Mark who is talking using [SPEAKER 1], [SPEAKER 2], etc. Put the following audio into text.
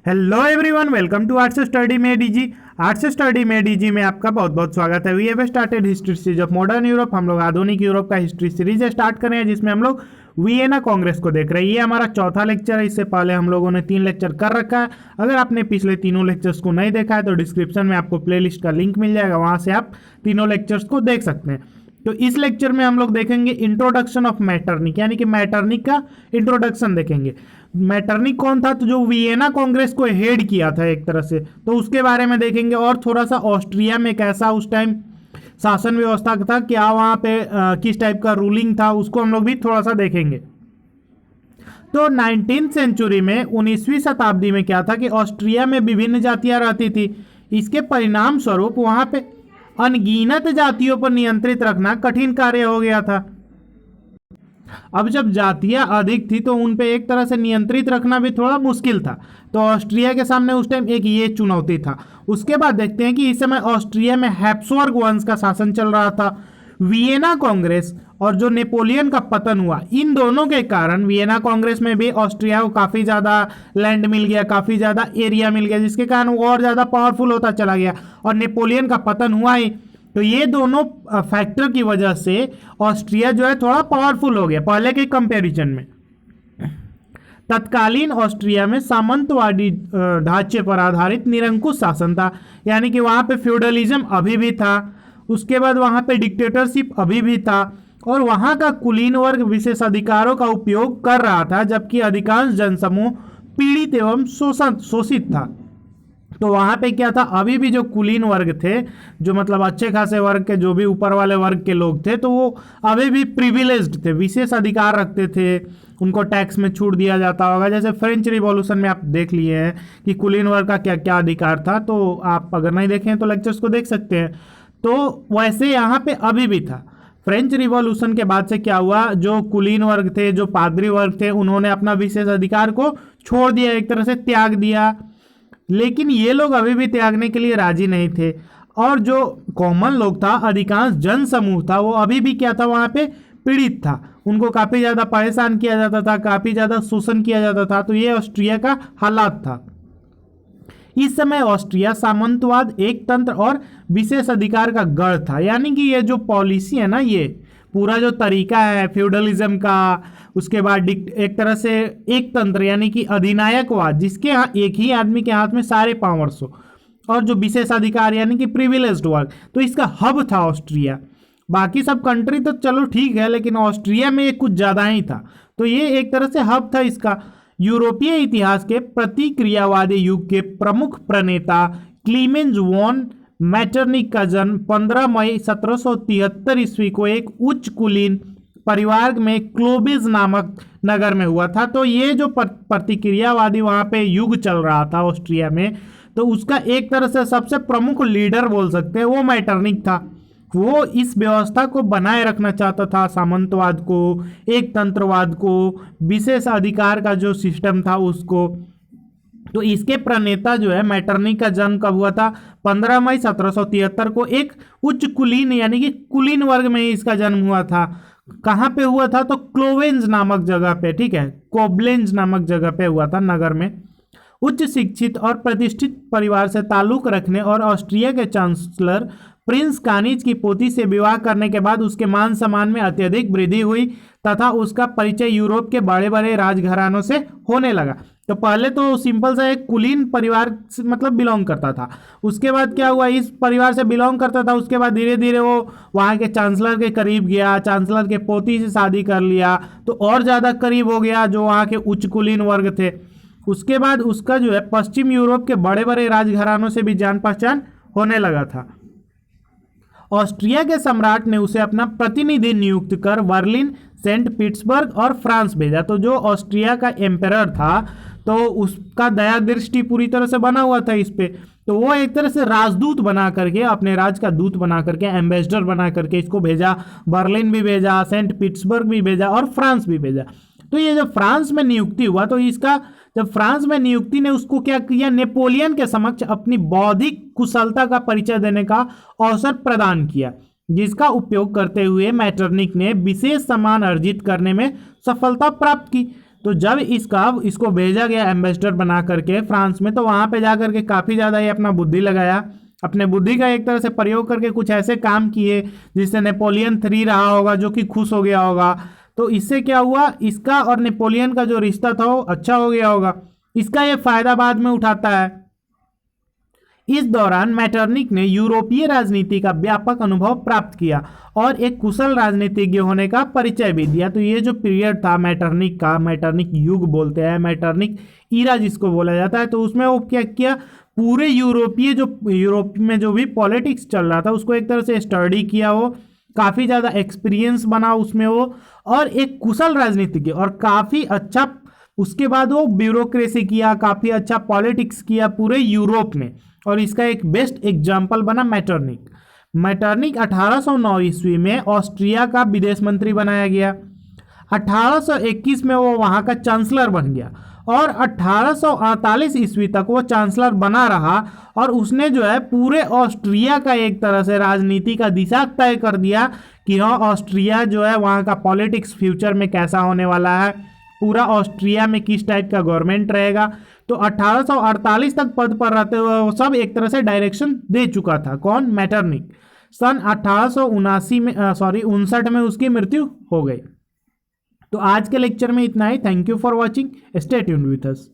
[SPEAKER 1] Hello everyone, welcome to arts study में DG. Arts study में DG में आपका बहुत बहुत स्वागत है। We have started history series of modern Europe. हम लोग आधुनिक यूरोप का हिस्ट्री सीरीज स्टार्ट कर रहे हैं, जिसमें हम लोग वियना कांग्रेस को देख रहे हैं। ये हमारा चौथा लेक्चर है। इससे पहले हम लोगों ने 3 लेक्चर कर रखा है। अगर आपने पिछले तीनों लेक्चर्स को नहीं देखा है तो डिस्क्रिप्शन में आपको प्लेलिस्ट का लिंक मिल जाएगा, वहां से आप तीनों लेक्चर्स को देख सकते हैं। तो इस लेक्चर में हम लोग देखेंगे इंट्रोडक्शन ऑफ मैटरनिक, यानी कि मैटरनिक का इंट्रोडक्शन देखेंगे। मैटरनिक कौन था? तो जो वियना कांग्रेस को हेड किया था एक तरह से, तो उसके बारे में देखेंगे। और थोड़ा सा ऑस्ट्रिया में कैसा उस टाइम शासन व्यवस्था था, क्या वहाँ पे किस टाइप का रूलिंग था, उसको हम लोग भी थोड़ा सा देखेंगे। तो 19th सेंचुरी में 19वीं शताब्दी में क्या था कि ऑस्ट्रिया में विभिन्न जातियां रहती थी। इसके परिणाम स्वरूप वहाँ पे अनगिनत जातियों पर नियंत्रित रखना कठिन कार्य हो गया था। अब जब जातियां अधिक थी तो उन पे एक तरह से नियंत्रित रखना भी थोड़ा मुश्किल था। तो ऑस्ट्रिया के सामने उस टाइम एक ये चुनौती था। उसके बाद देखते हैं कि इस समय ऑस्ट्रिया में हैप्सबर्ग वंश का शासन चल रहा था। वियना कांग्रेस और जो नेपोलियन का पतन हुआ, इन दोनों के कारण वियना कांग्रेस में भी ऑस्ट्रिया को काफ़ी ज़्यादा लैंड मिल गया, काफ़ी ज़्यादा एरिया मिल गया, जिसके कारण वो और ज़्यादा पावरफुल होता चला गया और नेपोलियन का पतन हुआ ही। तो ये दोनों फैक्टर की वजह से ऑस्ट्रिया जो है थोड़ा पावरफुल हो गया पहले के कंपैरिजन में। तत्कालीन ऑस्ट्रिया में सामंतवादी ढांचे पर आधारित निरंकुश शासन था, यानी कि वहाँ पे फ्यूडलिज्म अभी भी था। उसके बाद वहाँ पे डिक्टेटरशिप अभी भी था और वहाँ का कुलीन वर्ग विशेष अधिकारों का उपयोग कर रहा था, जबकि अधिकांश जनसमूह पीड़ित एवं शोषित था। तो वहाँ पे क्या था, अभी भी जो कुलीन वर्ग थे, जो मतलब अच्छे खासे वर्ग के, जो भी ऊपर वाले वर्ग के लोग थे, तो वो अभी भी प्रिविलेज्ड थे, विशेष अधिकार रखते थे। उनको टैक्स में छूट दिया जाता होगा, जैसे फ्रेंच रिवॉल्यूशन में आप देख लिए हैं कि कुलीन वर्ग का क्या क्या अधिकार था। तो आप अगर नहीं देखें तो लेक्चर्स को देख सकते हैं। तो वैसे यहाँ पे अभी भी था। फ्रेंच रिवॉल्यूशन के बाद से क्या हुआ, जो कुलीन वर्ग थे, जो पादरी वर्ग थे, उन्होंने अपना विशेष अधिकार को छोड़ दिया, एक तरह से त्याग दिया। लेकिन ये लोग अभी भी त्यागने के लिए राजी नहीं थे। और जो कॉमन लोग था, अधिकांश जन समूह था, वो अभी भी क्या था, वहाँ पे पीड़ित था। उनको काफ़ी ज़्यादा परेशान किया जाता था, काफ़ी ज़्यादा शोषण किया जाता था। तो ये ऑस्ट्रिया का हालात था। इस समय ऑस्ट्रिया सामंतवाद, एक तंत्र और विशेष अधिकार का गढ़ था। यानी कि ये जो पॉलिसी है ना, ये पूरा जो तरीका है फ्यूडलिज्म का, उसके बाद एक तरह से एक तंत्र यानी कि अधिनायकवाद, जिसके यहाँ एक ही आदमी के हाथ में सारे पावर्स हो, और जो विशेष अधिकार यानी कि प्रिविलेज्ड वर्ग, तो इसका हब था ऑस्ट्रिया। बाकी सब कंट्री तो चलो ठीक है, लेकिन ऑस्ट्रिया में ये कुछ ज़्यादा ही था। तो ये एक तरह से हब था इसका। यूरोपीय इतिहास के प्रतिक्रियावादी युग के प्रमुख प्रणेता क्लीमेंज वॉन मैटरनिक का जन्म 15 मई 1773 ईस्वी को एक उच्च कुलीन परिवार में क्लोबिज नामक नगर में हुआ था। तो ये जो प्रतिक्रियावादी वहाँ पे युग चल रहा था ऑस्ट्रिया में, तो उसका एक तरह से सबसे प्रमुख लीडर बोल सकते हैं, वो मैटरनिक था। वो इस व्यवस्था को बनाए रखना चाहता था, सामंतवाद को, एक तंत्रवाद को, विशेष अधिकार का जो सिस्टम था उसको। तो इसके प्रणेता जो है मैटरनिक का जन्म कब हुआ था? 15 मई 1773 को एक उच्च कुलीन यानी कि कुलीन वर्ग में ही इसका जन्म हुआ था। कहाँ पे हुआ था? तो क्लोवेंज नामक जगह पे, ठीक है, कोब्लेंज नामक जगह पे हुआ था, नगर में। उच्च शिक्षित और प्रतिष्ठित परिवार से ताल्लुक रखने और ऑस्ट्रिया के चांसलर प्रिंस कानिज की पोती से विवाह करने के बाद उसके मान सम्मान में अत्यधिक वृद्धि हुई तथा उसका परिचय यूरोप के बड़े बड़े राजघरानों से होने लगा। तो पहले तो सिंपल सा एक कुलीन परिवार से मतलब बिलोंग करता था। उसके बाद क्या हुआ, इस परिवार से बिलोंग करता था, उसके बाद धीरे धीरे वो वहाँ के चांसलर के करीब गया, चांसलर के पोती से शादी कर लिया, तो और ज़्यादा करीब हो गया जो वहाँ के उच्च कुलीन वर्ग थे। उसके बाद उसका जो है पश्चिम यूरोप के बड़े बड़े राजघरानों से भी जान पहचान होने लगा था। ऑस्ट्रिया के सम्राट ने उसे अपना प्रतिनिधि नियुक्त कर बर्लिन, सेंट पीटर्सबर्ग और फ्रांस भेजा। तो जो ऑस्ट्रिया का एम्परर था, तो उसका दया दृष्टि पूरी तरह से बना हुआ था इस पे। तो वो एक तरह से राजदूत बना करके, अपने राज का दूत बना करके, एम्बेसडर बना करके इसको भेजा। बर्लिन भी भेजा, सेंट पीटर्सबर्ग भी भेजा और फ्रांस भी भेजा। तो ये जब फ्रांस में नियुक्ति हुआ, तो इसका जब फ्रांस में नियुक्ति ने उसको क्या किया, नेपोलियन के समक्ष अपनी बौद्धिक कुशलता का परिचय देने का अवसर प्रदान किया, जिसका उपयोग करते हुए मैटरनिक ने विशेष सम्मान अर्जित करने में सफलता प्राप्त की। तो जब इसको भेजा गया एम्बेसडर बना करके फ्रांस में, तो वहाँ पे जा करके काफ़ी ज़्यादा ये अपना बुद्धि लगाया, अपने बुद्धि का एक तरह से प्रयोग करके कुछ ऐसे काम किए जिससे नेपोलियन 3 रहा होगा जो कि खुश हो गया होगा। तो इससे क्या हुआ, इसका और नेपोलियन का जो रिश्ता था वो अच्छा हो गया होगा। इसका ये फायदा बाद में उठाता है। इस दौरान मैटरनिक ने यूरोपीय राजनीति का व्यापक अनुभव प्राप्त किया और एक कुशल राजनीतिज्ञ होने का परिचय भी दिया। तो ये जो पीरियड था मैटरनिक का, मैटरनिक युग बोलते हैं, मैटरनिक ईरा जिसको बोला जाता है, तो उसमें वो क्या किया, पूरे यूरोप में जो भी पॉलिटिक्स चल रहा था उसको एक तरह से स्टडी किया, वो काफ़ी ज़्यादा एक्सपीरियंस बना उसमें वो, और एक कुशल राजनीतिज्ञ, और काफ़ी अच्छा उसके बाद वो ब्यूरोक्रेसी किया, काफ़ी अच्छा पॉलिटिक्स किया पूरे यूरोप में। और इसका एक बेस्ट एग्जाम्पल बना मैटरनिक 1809 ईस्वी में ऑस्ट्रिया का विदेश मंत्री बनाया गया। 1821 में वो वहाँ का चांसलर बन गया और 1848 ईस्वी तक वो चांसलर बना रहा, और उसने जो है पूरे ऑस्ट्रिया का एक तरह से राजनीति का दिशा तय कर दिया कि हाँ, ऑस्ट्रिया जो है वहाँ का पॉलिटिक्स फ्यूचर में कैसा होने वाला है, पूरा ऑस्ट्रिया में किस टाइप का गवर्नमेंट रहेगा। तो 1848 तक पद पर रहते हुए वो सब एक तरह से डायरेक्शन दे चुका था। कौन? मैटरनिक। सन 1859 में उसकी मृत्यु हो गई। तो आज के लेक्चर में इतना ही। Thank you for watching, stay tuned with us.